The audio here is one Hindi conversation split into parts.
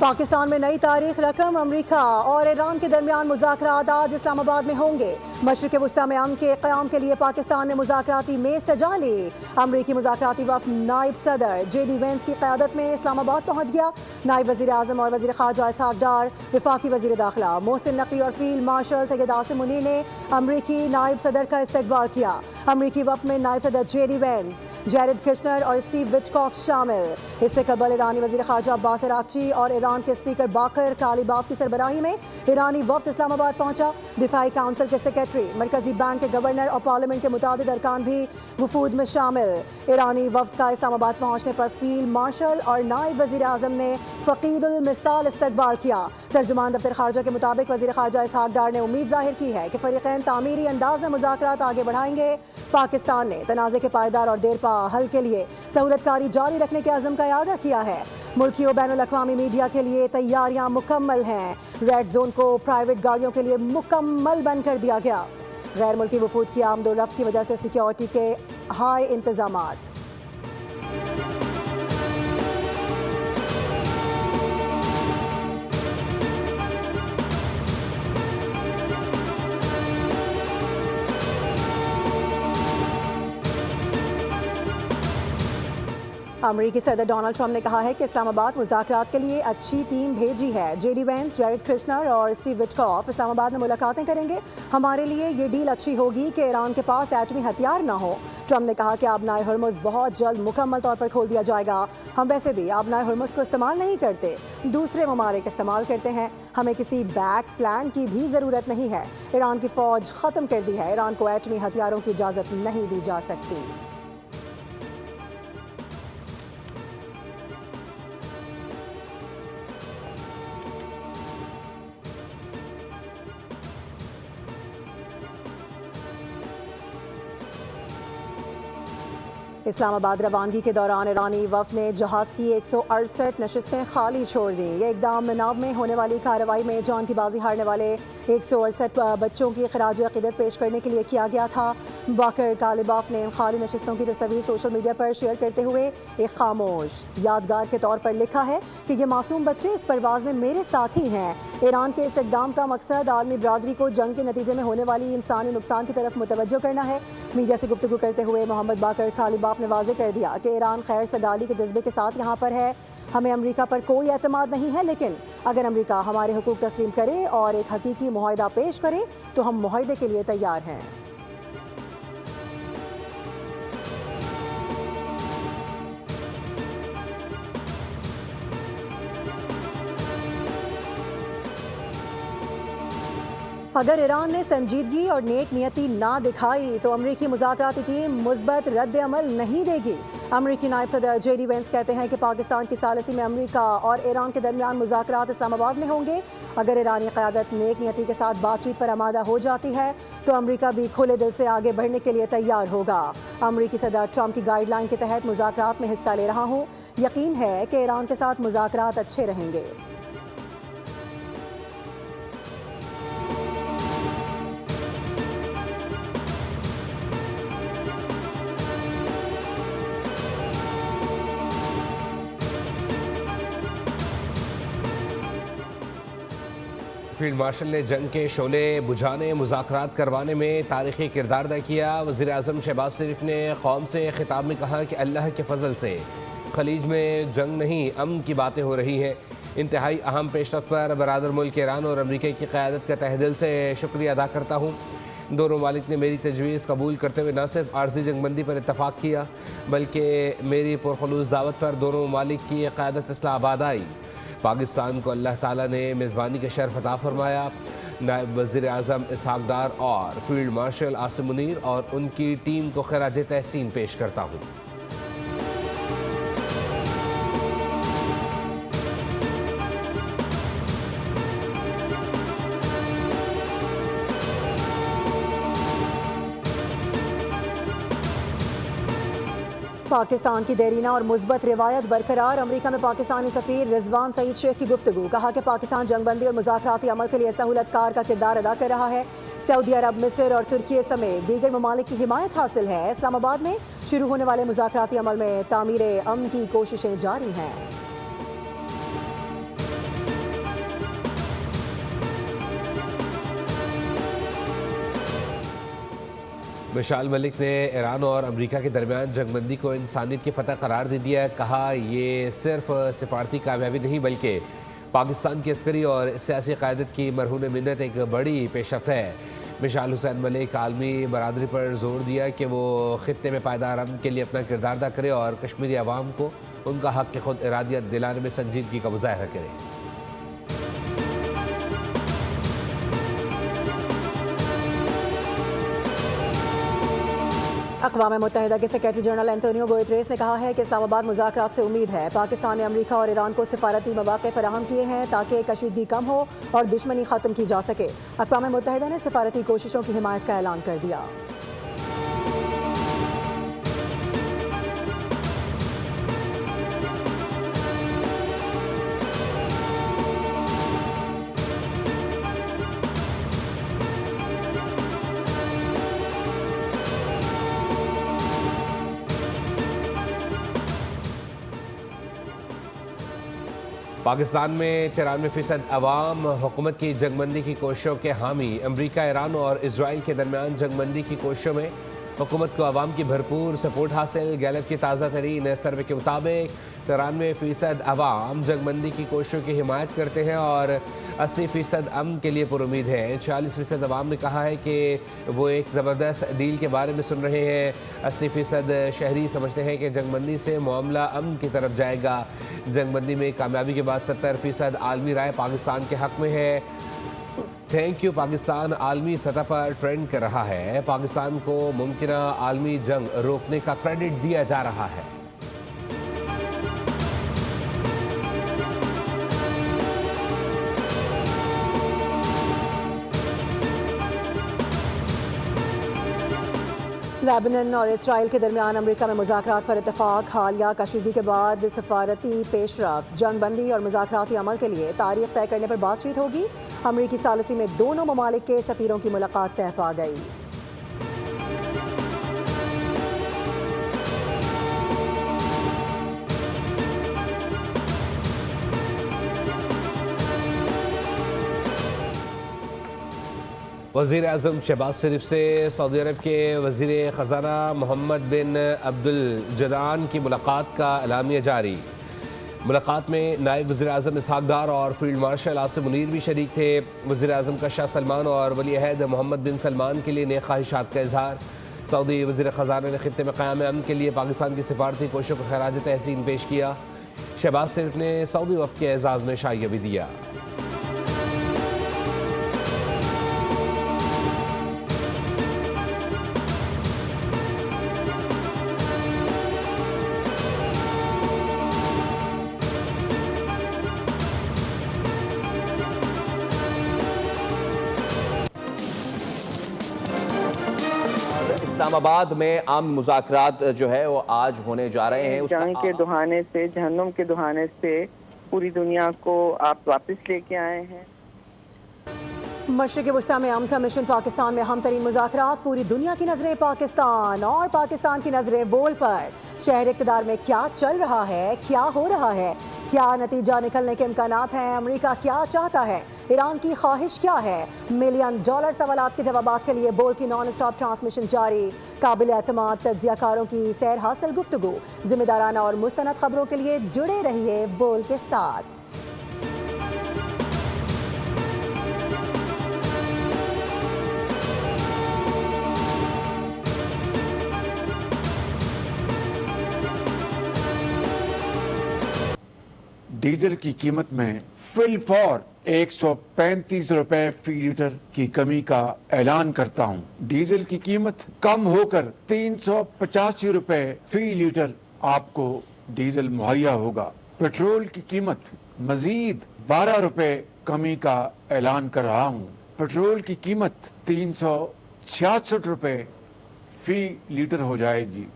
पाकिस्तान में नई तारीख रकम अमरीका और ईरान के दरमियान मुज़ाकरात आज इस्लामाबाद में होंगे। मशरिक़ वस्ता में अमन के क़याम के लिए पाकिस्तान ने मुज़ाकराती मेज़ सजा ली। अमरीकी मुज़ाकराती वफ़द नायब सदर JD वेंस की क़यादत में इस्लामाबाद पहुँच गया। नायब वज़ीर आज़म और वज़ीर ख़ारजा इसहाक़ डार, वफ़ाक़ी वज़ीर दाखिला मोहसिन नक़वी और फ़ील्ड मार्शल सैयद आसिम मुनीर ने अमरीकी नायब सदर का इस्तक़बाल किया। अमरीकी वफ़द में नायब सदर JD वेंस, जैरेड किश्नर और स्टीव विटकॉफ शामिल। इससे कबल ईरानी वज़ीर ख़ारजा अब्बास अराग़ची और ईरान के स्पीकर बाकर कालिबाफ की सरबराही में ईरानी वफ़द इस्लामाबाद पहुंचा। दिफाई काउंसिल के सेक्रेटरी, मरकजी बैंक के गवर्नर और पार्लियामेंट के मुतादिद अरकान भी वफूद में शामिल। ईरानी वफ़द का इस्लामाबाद पहुंचने पर फील्ड मार्शल और नायब वज़ीर आज़म ने फ़क़ीदुल मिसाल इस्तक़बाल किया। तर्जुमान दफ्तर ख़ारजा के मुताबिक वज़ीर ख़ारजा इसहाक़ डार ने उम्मीद ज़ाहिर की है कि फ़रीक़ैन तामीरी अंदाज़ में मुज़ाकरात आगे बढ़ाएंगे। पाकिस्तान ने तनाज़े के पायदार और देरपा हल के लिए सहूलतकारी जारी रखने के अज़म का इआदा किया है। मुल्की और बैनुल अक़वामी मीडिया के लिए तैयारियां मुकम्मल हैं। रेड जोन को प्राइवेट गाड़ियों के लिए मुकम्मल बंद कर दिया गया। गैर मुल्की वफूद की आमदोरफ्त की वजह से सिक्योरिटी के हाई इंतज़ामात। अमरीकी सदर डोनाल्ड ट्रंप ने कहा है कि इस्लामाबाद मुज़ाकरात के लिए अच्छी टीम भेजी है। JD वेंस, जैरेड किश्नर और स्टीव विटकॉफ इस्लामाबाद में मुलाकातें करेंगे। हमारे लिए ये डील अच्छी होगी कि ईरान के पास एटमी हथियार ना हो। ट्रंप ने कहा कि आबनाए हुर्मुज़ बहुत जल्द मुकम्मल तौर पर खोल दिया जाएगा। हम वैसे भी आबनाए हुर्मुज़ को इस्तेमाल नहीं करते, दूसरे ममालिक इस्तेमाल करते हैं। हमें किसी बैक प्लान की भी ज़रूरत नहीं है। ईरान की फ़ौज ख़त्म कर दी है। ईरान को एटमी हथियारों की इजाज़त नहीं दी जा सकती। इस्लामाबाद रवानगी के दौरान ईरानी वफ़द ने जहाज़ की 168 नशिस्तें खाली छोड़ दी। ये इक़दाम मनाब में होने वाली कार्रवाई में जान की बाजी हारने वाले 168 बच्चों की खराज अक़ीदत पेश करने के लिए किया गया था। बाकर कालिबाफ ने इन खाली नशिस्तों की तस्वीर सोशल मीडिया पर शेयर करते हुए एक खामोश यादगार के तौर पर लिखा है कि ये मासूम बच्चे इस परवाज़ में मेरे साथी हैं। ईरान के इस इक़दाम का मकसद आलमी बरादरी को जंग के नतीजे में होने वाली इंसानी नुकसान की तरफ मुतवज्जो करना है। मीडिया से गुफ्तगू करते हुए मोहम्मद बाकर कालिबाफ ने वाज़ेह कर दिया कि ईरान खैर सगाली के जज्बे के साथ यहाँ पर है। हमें अमरीका पर कोई एतमाद नहीं है, लेकिन अगर अमरीका हमारे हुकूक तस्लीम करे और एक हकीकी मुआहिदा पेश करे तो हम मुआहिदे के लिए तैयार हैं। अगर ईरान ने संजीदगी और नेक नियति ना दिखाई तो अमरीकी मुज़ाकराती टीम मुस्बत रद्द अमल नहीं देगी। अमरीकी नायब सदर JD वेंस कहते हैं कि पाकिस्तान की सालिसी में अमरीका और ईरान के दरमियान मुज़ाकरात इस्लामाबाद में होंगे। अगर ईरानी क़यादत नेक नियति के साथ बातचीत पर आमादा हो जाती है तो अमरीका भी खुले दिल से आगे बढ़ने के लिए तैयार होगा। अमरीकी सदर ट्रंप की गाइडलाइन के तहत मुज़ाकरात में हिस्सा ले रहा हूँ। यकीन है कि ईरान के साथ मुज़ाकरात अच्छे रहेंगे। फील्ड मार्शल ने जंग के शोले बुझाने, मुज़ाकरात करवाने में तारीख़ी किरदार अदा किया। वज़ीर आज़म शहबाज शरीफ ने कौम से ख़िताब में कहा कि अल्लाह के फ़ज़ल से खलीज में जंग नहीं अमन की बातें हो रही हैं। इंतहाई अहम पेशरफ्त पर बरादर मुल्क ईरान और अमरीका की क़यादत का तहे दिल से शुक्रिया अदा करता हूँ। दोनों मालिक ने मेरी तजवीज़ कबूल करते हुए न सिर्फ आर्ज़ी जंगबंदी पर इत्तफ़ाक़ किया बल्कि मेरी पुरखुलूस दावत पर दोनों मालिक की क़यादत इस्लामाबाद आई। पाकिस्तान को अल्लाह ताला ने मेज़बानी का शर्फ़ अता फ़रमाया। नायब वज़ीर आज़म इसहाक़ डार और फील्ड मार्शल आसिम मुनीर और उनकी टीम को ख़राज तहसीन पेश करता हूँ। पाकिस्तान की देरीना और मुस्बत रिवायत बरकरार। अमरीका में पाकिस्तानी सफ़ीर रिजवान सईद शेख की गुफ्तगू। कहा कि पाकिस्तान जंगबंदी और मुज़ाकराती अमल के लिए सहूलतकार का किरदार अदा कर रहा है। सऊदी अरब, मिस्र और तुर्की समेत दीगर ममालिक की हिमायत हासिल है। इस्लामाबाद में शुरू होने वाले मुज़ाकराती अमल में तामीर अमन की कोशिशें जारी हैं। विशाल मलिक ने ईरान और अमेरिका के दरमियान जंगबंदी को इंसानियत की फतह करार दे दिया। कहा ये सिर्फ सिफारती कामयाबी नहीं बल्कि पाकिस्तान की अस्करी और सियासी क़यादत की मरहून मिन्नत एक बड़ी पेशरफ्त है। विशाल हुसैन मलिक आलमी बरादरी पर जोर दिया कि वो खित्ते में पायदार अमन के लिए अपना किरदार अदा करे और कश्मीरी अवाम को उनका हक़ की खुद इरादियत दिलाने में संजीदगी का मुजाहरा करे। अक़वाम मुत्तहिदा के सेक्रेटरी जनरल एंटोनियो गुतेरेस ने कहा है कि इस्लामाबाद मुज़ाकरात से उम्मीद है। पाकिस्तान ने अमेरिका और ईरान को सिफारती मौक़े फराहम किए हैं ताकि कशीदगी कम हो और दुश्मनी ख़त्म की जा सके। अक़वाम मुत्तहिदा ने सिफारती कोशिशों की हिमायत का ऐलान कर दिया। पाकिस्तान में 93% अवाम हुकूमत की जंगबंदी की कोशिशों के हामी। अमरीका, ईरान और इसराइल के दरमियान जंगबंदी की कोशिशों में हुकूमत को अवाम की भरपूर सपोर्ट हासिल। गैलप की ताज़ा तरीन सर्वे के मुताबिक 93% अवाम जंगबंदी की कोशिशों की हिमायत करते हैं और 80% अमन के लिए पुरुमीद है। 40% अवाम ने कहा है कि वो एक ज़बरदस्त डील के बारे में सुन रहे हैं। 80% शहरी समझते हैं कि जंगबंदी से मामला अमन की तरफ जाएगा। जंगबंदी में कामयाबी के बाद 70% आलमी राय पाकिस्तान के हक़ में है। थैंक यू पाकिस्तान आलमी सतह पर ट्रेंड कर रहा है। पाकिस्तान को मुमकिन आलमी जंग रोकने का क्रेडिट दिया जा रहा है। लेबनान और इसराइल के दरमियान अमेरिका में मुज़ाकरात पर इत्तफाक। हालिया कशीदगी के बाद सफारती पेशरफ, जंगबंदी और मुज़ाकराती अमल के लिए तारीख तय करने पर बातचीत होगी। अमरीकी सालिसी में दोनों ममालिक के सफ़ीरों की मुलाकात तय पा गई। वज़ीर आज़म शहबाज शरीफ से सऊदी अरब के वज़ीर ख़ज़ाना मोहम्मद बिन अब्दुल जदान की मुलाकात का एलामिया जारी। मुलाकात में नायब वज़ीर आज़म इसहाक़ डार और फील्ड मार्शल आसिम मुनीर भी शरीक थे। वज़ीर आज़म का शाह सलमान और वली अहद मोहम्मद बिन सलमान के लिए नेक ख्वाहिशात का इजहार। सऊदी वज़ीर ख़ज़ाना ने खित्ते में क़याम अमन के लिए पाकिस्तान की सिफारती कोशिशों को खराज तहसीन पेश किया। शहबाज शरीफ ने सऊदी वफ़द के एजाज़ में शाइया भी दिया। इस्लामाबाद में आम मुज़ाकरात जो है वो आज होने जा रहे हैं। जंग के दुहाने से, जहन्नुम के दुहाने से पूरी दुनिया को आप वापस लेके आए हैं। मशरिक़ वस्ता में अमन का मिशन पाकिस्तान में अहम तरीन मुज़ाकरात। पूरी दुनिया की नज़रें पाकिस्तान और पाकिस्तान की नज़रें बोल पर। शहर इक़्तिदार में क्या चल रहा है, क्या हो रहा है, क्या नतीजा निकलने के इम्कानात हैं, अमेरिका क्या चाहता है, ईरान की ख्वाहिश क्या है। $मिलियन सवालात के जवाबात के लिए बोल की नॉन स्टॉप ट्रांसमिशन जारी। काबिल एतमाद तज्ज़ियाकारों की सैर हासिल गुफ्तगू। जिम्मेदाराना और मुस्तनद खबरों के लिए जुड़े रहिए बोल के साथ। डीजल की कीमत में फिल फॉर 135 रुपए फी लीटर की कमी का ऐलान करता हूं। डीजल की कीमत कम होकर 385 रुपए फी लीटर आपको डीजल मुहैया होगा। पेट्रोल की कीमत मजीद 12 रुपए कमी का ऐलान कर रहा हूं। पेट्रोल की कीमत 366 रुपए फी लीटर हो जाएगी।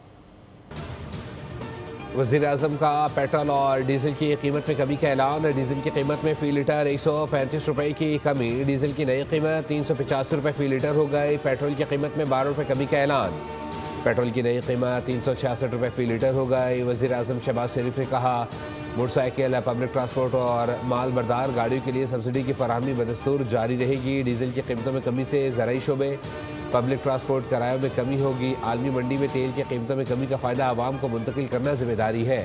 वज़ीर आज़म का पेट्रोल और डीजल की कीमत में कमी का ऐलान। डीजल की कीमत में फ़ी लीटर 135 रुपये की कमी। डीजल की नई कीमत 385 रुपये फ़ी लीटर हो गई। पेट्रोल की कीमत में 12 रुपये कमी का ऐलान। पेट्रोल की नई कीमत 366 रुपये फ़ी लीटर हो गई। वज़ीर आज़म शहबाज शरीफ ने कहा मोटरसाइकिल, पब्लिक ट्रांसपोर्ट और माल बरदार गाड़ियों के लिए सब्सिडी की फराहमी बदस्तूर जारी रहेगी। डीजल की कीमतों में कमी से ज़राई शोबे, पब्लिक ट्रांसपोर्ट किरायों में कमी होगी। आलमी मंडी में तेल की कीमतों में कमी का फ़ायदा आवाम को मुंतकिल करना जिम्मेदारी है।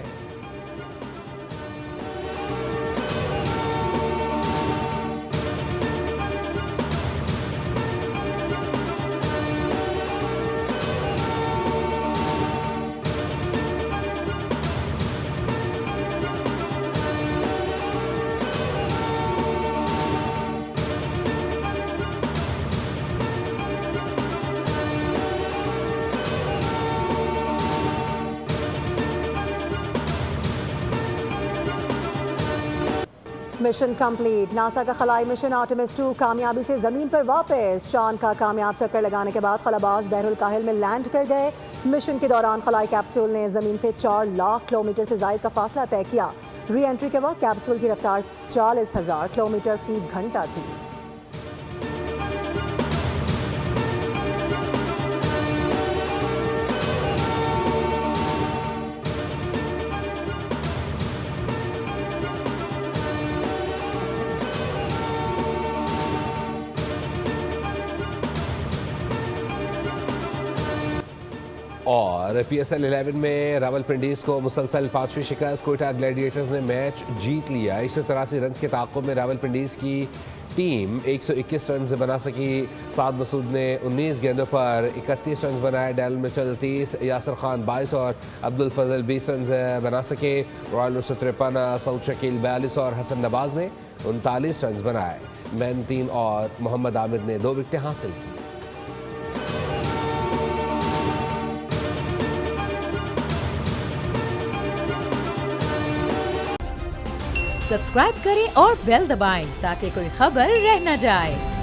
Mission complete. नासा का खलाई मिशन आर्टेमिस 2 कामयाबी से जमीन पर वापस। चांद का कामयाब चक्कर लगाने के बाद खलाबाज बहरुल काहिल में लैंड कर गए। मिशन के दौरान खलाई कैप्सूल ने जमीन से 4 लाख किलोमीटर से ज्यादा का फासला तय किया। री एंट्री के वक्त कैप्सूल की रफ्तार 40,000 किलोमीटर फी घंटा थी। और PSL 11 में रावलपिंडीज को मुसलसल 5वीं शिकस्त। कोयटा ग्लैडिएटर्स ने मैच जीत लिया। 183 रन के ताक़ुब में रावलपिंडीज की टीम 121 रन बना सकी। साद मसूद ने 19 गेंदों पर 31 रन बनाए। डैल मिचल 30, यासर खान 22 और अब्दुल फजल 20 रन बना सके। रॉयल 953, सऊद शकील 42 और हसन नवाज ने 39 रन बनाए। मैन 3 और मोहम्मद आमिर ने 2 विकेटें हासिल की। सब्सक्राइब करें और बेल दबाएं ताकि कोई खबर रह न जाए।